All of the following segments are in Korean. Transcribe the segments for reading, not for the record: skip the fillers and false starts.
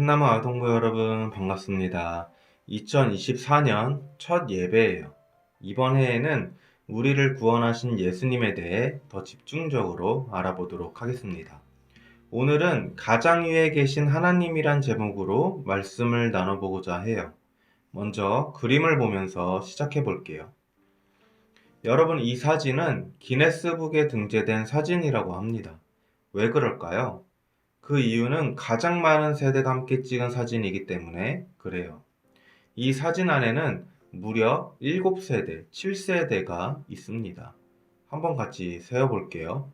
큰나무 아동부 여러분 반갑습니다. 2024년 첫 예배예요. 이번 해에는 우리를 구원하신 예수님에 대해 더 집중적으로 알아보도록 하겠습니다. 오늘은 가장 위에 계신 하나님이란 제목으로 말씀을 나눠보고자 해요. 먼저 그림을 보면서 시작해 볼게요. 여러분, 이 사진은 기네스북에 등재된 사진이라고 합니다. 왜 그럴까요? 그 이유는 가장 많은 세대가 함께 찍은 사진이기 때문에 그래요. 이 사진 안에는 무려 7세대, 7세대가 있습니다. 한번 같이 세어볼게요.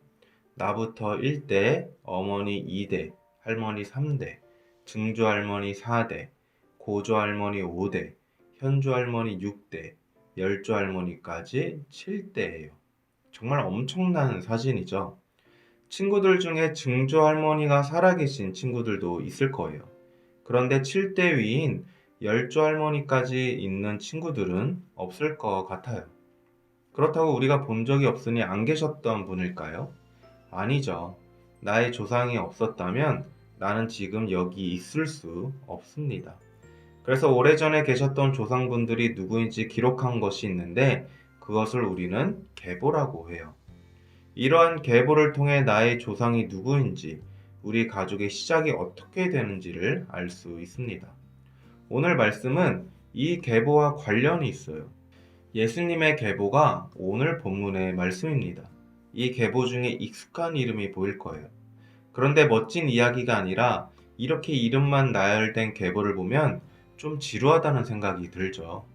나부터 1대, 어머니 2대, 할머니 3대, 증조할머니 4대, 고조할머니 5대, 현조할머니 6대, 열조할머니까지 7대예요. 정말 엄청난 사진이죠. 친구들 중에 증조할머니가 살아계신 친구들도 있을 거예요. 그런데 7대 위인 열조할머니까지 있는 친구들은 없을 것 같아요. 그렇다고 우리가 본 적이 없으니 안 계셨던 분일까요? 아니죠. 나의 조상이 없었다면 나는 지금 여기 있을 수 없습니다. 그래서 오래전에 계셨던 조상분들이 누구인지 기록한 것이 있는데 그것을 우리는 계보라고 해요. 이러한 계보를 통해 나의 조상이 누구인지, 우리 가족의 시작이 어떻게 되는지를 알 수 있습니다. 오늘 말씀은 이 계보와 관련이 있어요. 예수님의 계보가 오늘 본문의 말씀입니다. 이 계보 중에 익숙한 이름이 보일 거예요. 그런데 멋진 이야기가 아니라 이렇게 이름만 나열된 계보를 보면 좀 지루하다는 생각이 들죠.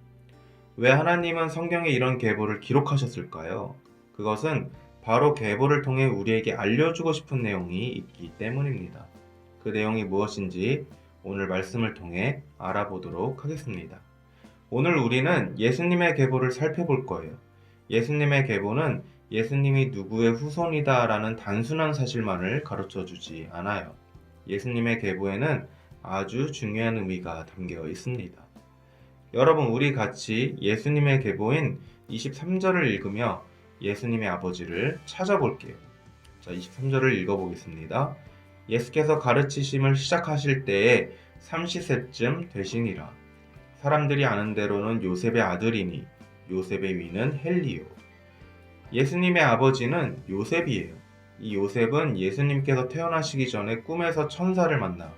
왜 하나님은 성경에 이런 계보를 기록하셨을까요? 그것은 바로 계보를 통해 우리에게 알려주고 싶은 내용이 있기 때문입니다. 그 내용이 무엇인지 오늘 말씀을 통해 알아보도록 하겠습니다. 오늘 우리는 예수님의 계보를 살펴볼 거예요. 예수님의 계보는 예수님이 누구의 후손이다라는 단순한 사실만을 가르쳐 주지 않아요. 예수님의 계보에는 아주 중요한 의미가 담겨 있습니다. 여러분, 우리 같이 예수님의 계보인 23절을 읽으며 예수님의 아버지를 찾아볼게요. 자, 23절을 읽어보겠습니다. 예수께서 가르치심을 시작하실 때에 30세쯤 되시니라. 사람들이 아는 대로는 요셉의 아들이니 요셉의 위는 헬리요. 예수님의 아버지는 요셉이에요. 이 요셉은 예수님께서 태어나시기 전에 꿈에서 천사를 만나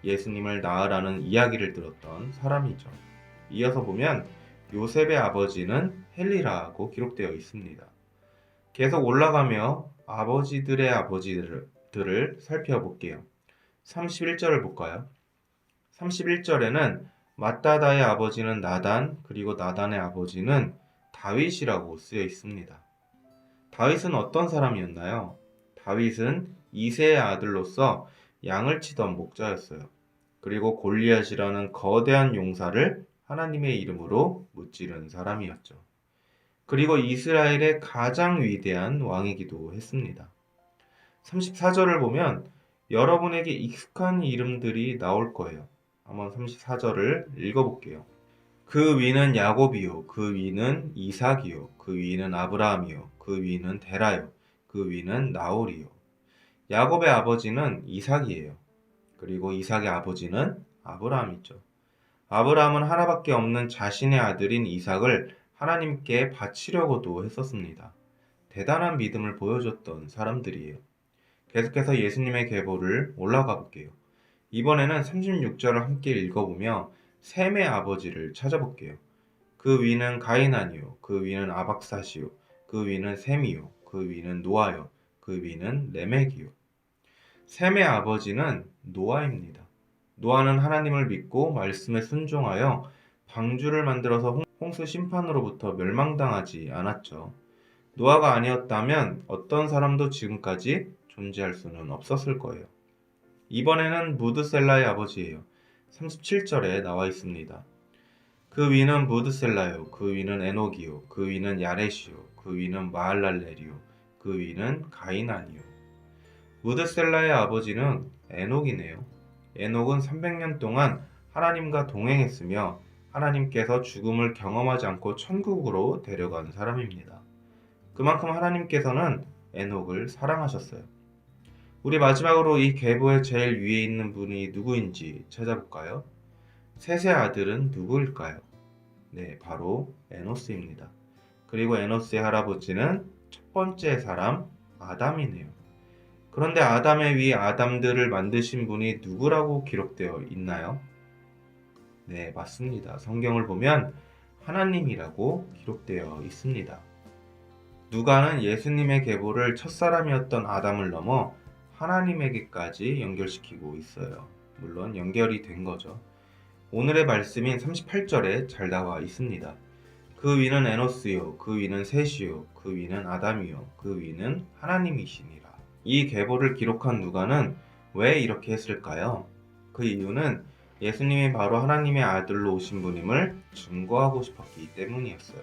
예수님을 낳으라는 이야기를 들었던 사람이죠. 이어서 보면 요셉의 아버지는 헬리라고 기록되어 있습니다. 계속 올라가며 아버지들의 아버지들을 살펴볼게요. 31절을 볼까요? 31절에는 맏다다의 아버지는 나단, 그리고 나단의 아버지는 다윗이라고 쓰여 있습니다. 다윗은 어떤 사람이었나요? 다윗은 이새의 아들로서 양을 치던 목자였어요. 그리고 골리앗이라는 거대한 용사를 하나님의 이름으로 무찌른 사람이었죠. 그리고 이스라엘의 가장 위대한 왕이기도 했습니다. 34절을 보면 여러분에게 익숙한 이름들이 나올 거예요. 한번 34절을 읽어볼게요. 그 위는 야곱이요, 그 위는 이삭이요, 그 위는 아브라함이요, 그 위는 데라요, 그 위는 나홀이요. 야곱의 아버지는 이삭이에요. 그리고 이삭의 아버지는 아브라함이죠. 아브라함은 하나밖에 없는 자신의 아들인 이삭을 하나님께 바치려고도 했었습니다. 대단한 믿음을 보여줬던 사람들이에요. 계속해서 예수님의 계보를 올라가 볼게요. 이번에는 36절을 함께 읽어보며 셈의 아버지를 찾아볼게요. 그 위는 가이난이요, 그 위는 아박사시요, 그 위는 셈이요, 그 위는 노아요, 그 위는 레멕이요. 셈의 아버지는 노아입니다. 노아는 하나님을 믿고 말씀에 순종하여 방주를 만들어서 홍수 심판으로부터 멸망당하지 않았죠. 노아가 아니었다면 어떤 사람도 지금까지 존재할 수는 없었을 거예요. 이번에는 무드셀라의 아버지예요. 37절에 나와 있습니다. 그 위는 무드셀라요, 그 위는 에녹이요, 그 위는 야렛이요, 그 위는 마할랄렐이요, 그 위는 가이난이요. 무드셀라의 아버지는 에녹이네요. 에녹은 300년 동안 하나님과 동행했으며 하나님께서 죽음을 경험하지 않고 천국으로 데려간 사람입니다. 그만큼 하나님께서는 에녹을 사랑하셨어요. 우리 마지막으로 이 계보의 제일 위에 있는 분이 누구인지 찾아볼까요? 셋의 아들은 누구일까요? 네, 바로 에노스입니다. 그리고 에노스의 할아버지는 첫 번째 사람 아담이네요. 그런데 아담의 위 아담들을 만드신 분이 누구라고 기록되어 있나요? 네, 맞습니다. 성경을 보면 하나님이라고 기록되어 있습니다. 누가는 예수님의 계보를 첫사람이었던 아담을 넘어 하나님에게까지 연결시키고 있어요. 물론 연결이 된 거죠. 오늘의 말씀인 38절에 잘 나와 있습니다. 그 위는 에노스요, 그 위는 셋이요, 그 위는 아담이요, 그 위는 하나님이시니라. 이 계보를 기록한 누가는 왜 이렇게 했을까요? 그 이유는 예수님이 바로 하나님의 아들로 오신 분임을 증거하고 싶었기 때문이었어요.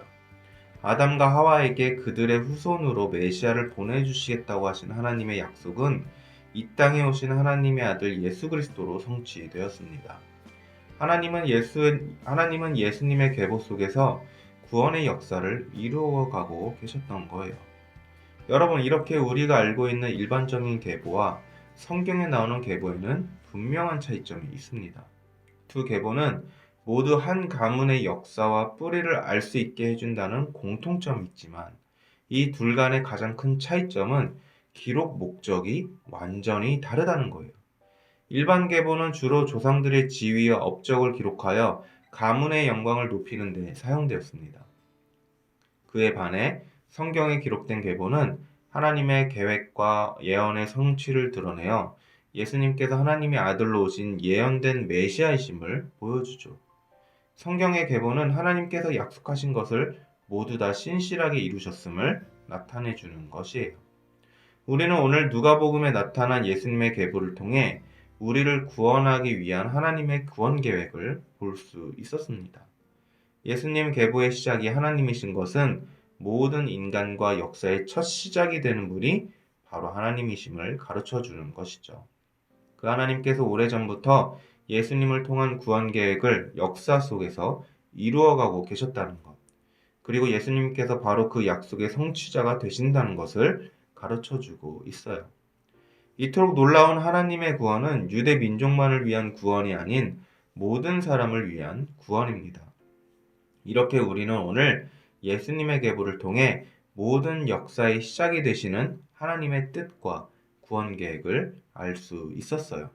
아담과 하와에게 그들의 후손으로 메시아를 보내주시겠다고 하신 하나님의 약속은 이 땅에 오신 하나님의 아들 예수 그리스도로 성취되었습니다. 하나님은 예수님의 계보 속에서 구원의 역사를 이루어가고 계셨던 거예요. 여러분, 이렇게 우리가 알고 있는 일반적인 계보와 성경에 나오는 계보에는 분명한 차이점이 있습니다. 두 계보는 모두 한 가문의 역사와 뿌리를 알 수 있게 해준다는 공통점이 있지만 이 둘 간의 가장 큰 차이점은 기록 목적이 완전히 다르다는 거예요. 일반 계보는 주로 조상들의 지위와 업적을 기록하여 가문의 영광을 높이는 데 사용되었습니다. 그에 반해 성경에 기록된 계보는 하나님의 계획과 예언의 성취를 드러내어 예수님께서 하나님의 아들로 오신 예언된 메시아이심을 보여주죠. 성경의 계보는 하나님께서 약속하신 것을 모두 다 신실하게 이루셨음을 나타내 주는 것이에요. 우리는 오늘 누가복음에 나타난 예수님의 계보를 통해 우리를 구원하기 위한 하나님의 구원 계획을 볼 수 있었습니다. 예수님 계보의 시작이 하나님이신 것은 모든 인간과 역사의 첫 시작이 되는 분이 바로 하나님이심을 가르쳐 주는 것이죠. 그 하나님께서 오래전부터 예수님을 통한 구원 계획을 역사 속에서 이루어가고 계셨다는 것, 그리고 예수님께서 바로 그 약속의 성취자가 되신다는 것을 가르쳐 주고 있어요. 이토록 놀라운 하나님의 구원은 유대 민족만을 위한 구원이 아닌 모든 사람을 위한 구원입니다. 이렇게 우리는 오늘 예수님의 계보를 통해 모든 역사의 시작이 되시는 하나님의 뜻과 구원 계획을 알 수 있었어요.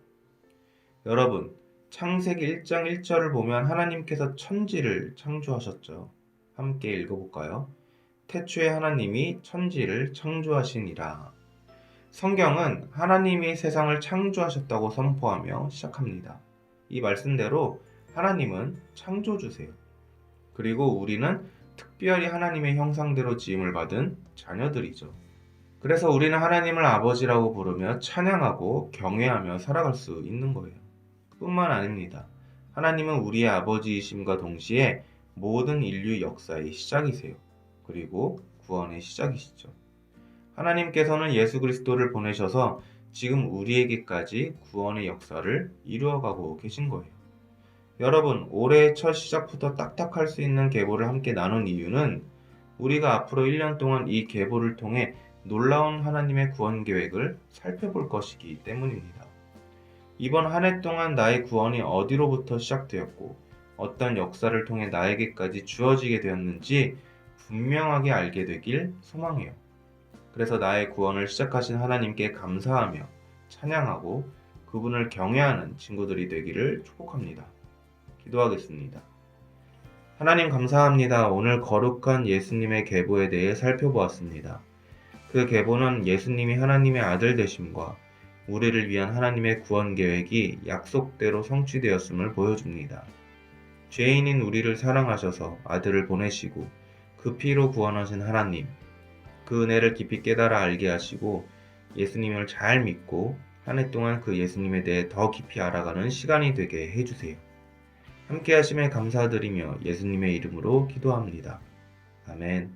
여러분, 창세기 1장 1절을 보면 하나님께서 천지를 창조하셨죠. 함께 읽어볼까요? 태초에 하나님이 천지를 창조하시니라. 성경은 하나님이 세상을 창조하셨다고 선포하며 시작합니다. 이 말씀대로 하나님은 창조주세요. 그리고 우리는 특별히 하나님의 형상대로 지음을 받은 자녀들이죠. 그래서 우리는 하나님을 아버지라고 부르며 찬양하고 경외하며 살아갈 수 있는 거예요. 뿐만 아닙니다. 하나님은 우리의 아버지이심과 동시에 모든 인류 역사의 시작이세요. 그리고 구원의 시작이시죠. 하나님께서는 예수 그리스도를 보내셔서 지금 우리에게까지 구원의 역사를 이루어가고 계신 거예요. 여러분, 올해의 첫 시작부터 딱딱할 수 있는 계보를 함께 나눈 이유는 우리가 앞으로 1년 동안 이 계보를 통해 놀라운 하나님의 구원 계획을 살펴볼 것이기 때문입니다. 이번 한 해 동안 나의 구원이 어디로부터 시작되었고 어떤 역사를 통해 나에게까지 주어지게 되었는지 분명하게 알게 되길 소망해요. 그래서 나의 구원을 시작하신 하나님께 감사하며 찬양하고 그분을 경외하는 친구들이 되기를 축복합니다. 기도하겠습니다. 하나님 감사합니다. 오늘 거룩한 예수님의 계보에 대해 살펴보았습니다. 그 계보는 예수님이 하나님의 아들 되심과 우리를 위한 하나님의 구원 계획이 약속대로 성취되었음을 보여줍니다. 죄인인 우리를 사랑하셔서 아들을 보내시고 그 피로 구원하신 하나님, 그 은혜를 깊이 깨달아 알게 하시고 예수님을 잘 믿고 한 해 동안 그 예수님에 대해 더 깊이 알아가는 시간이 되게 해주세요. 함께 하심에 감사드리며 예수님의 이름으로 기도합니다. 아멘.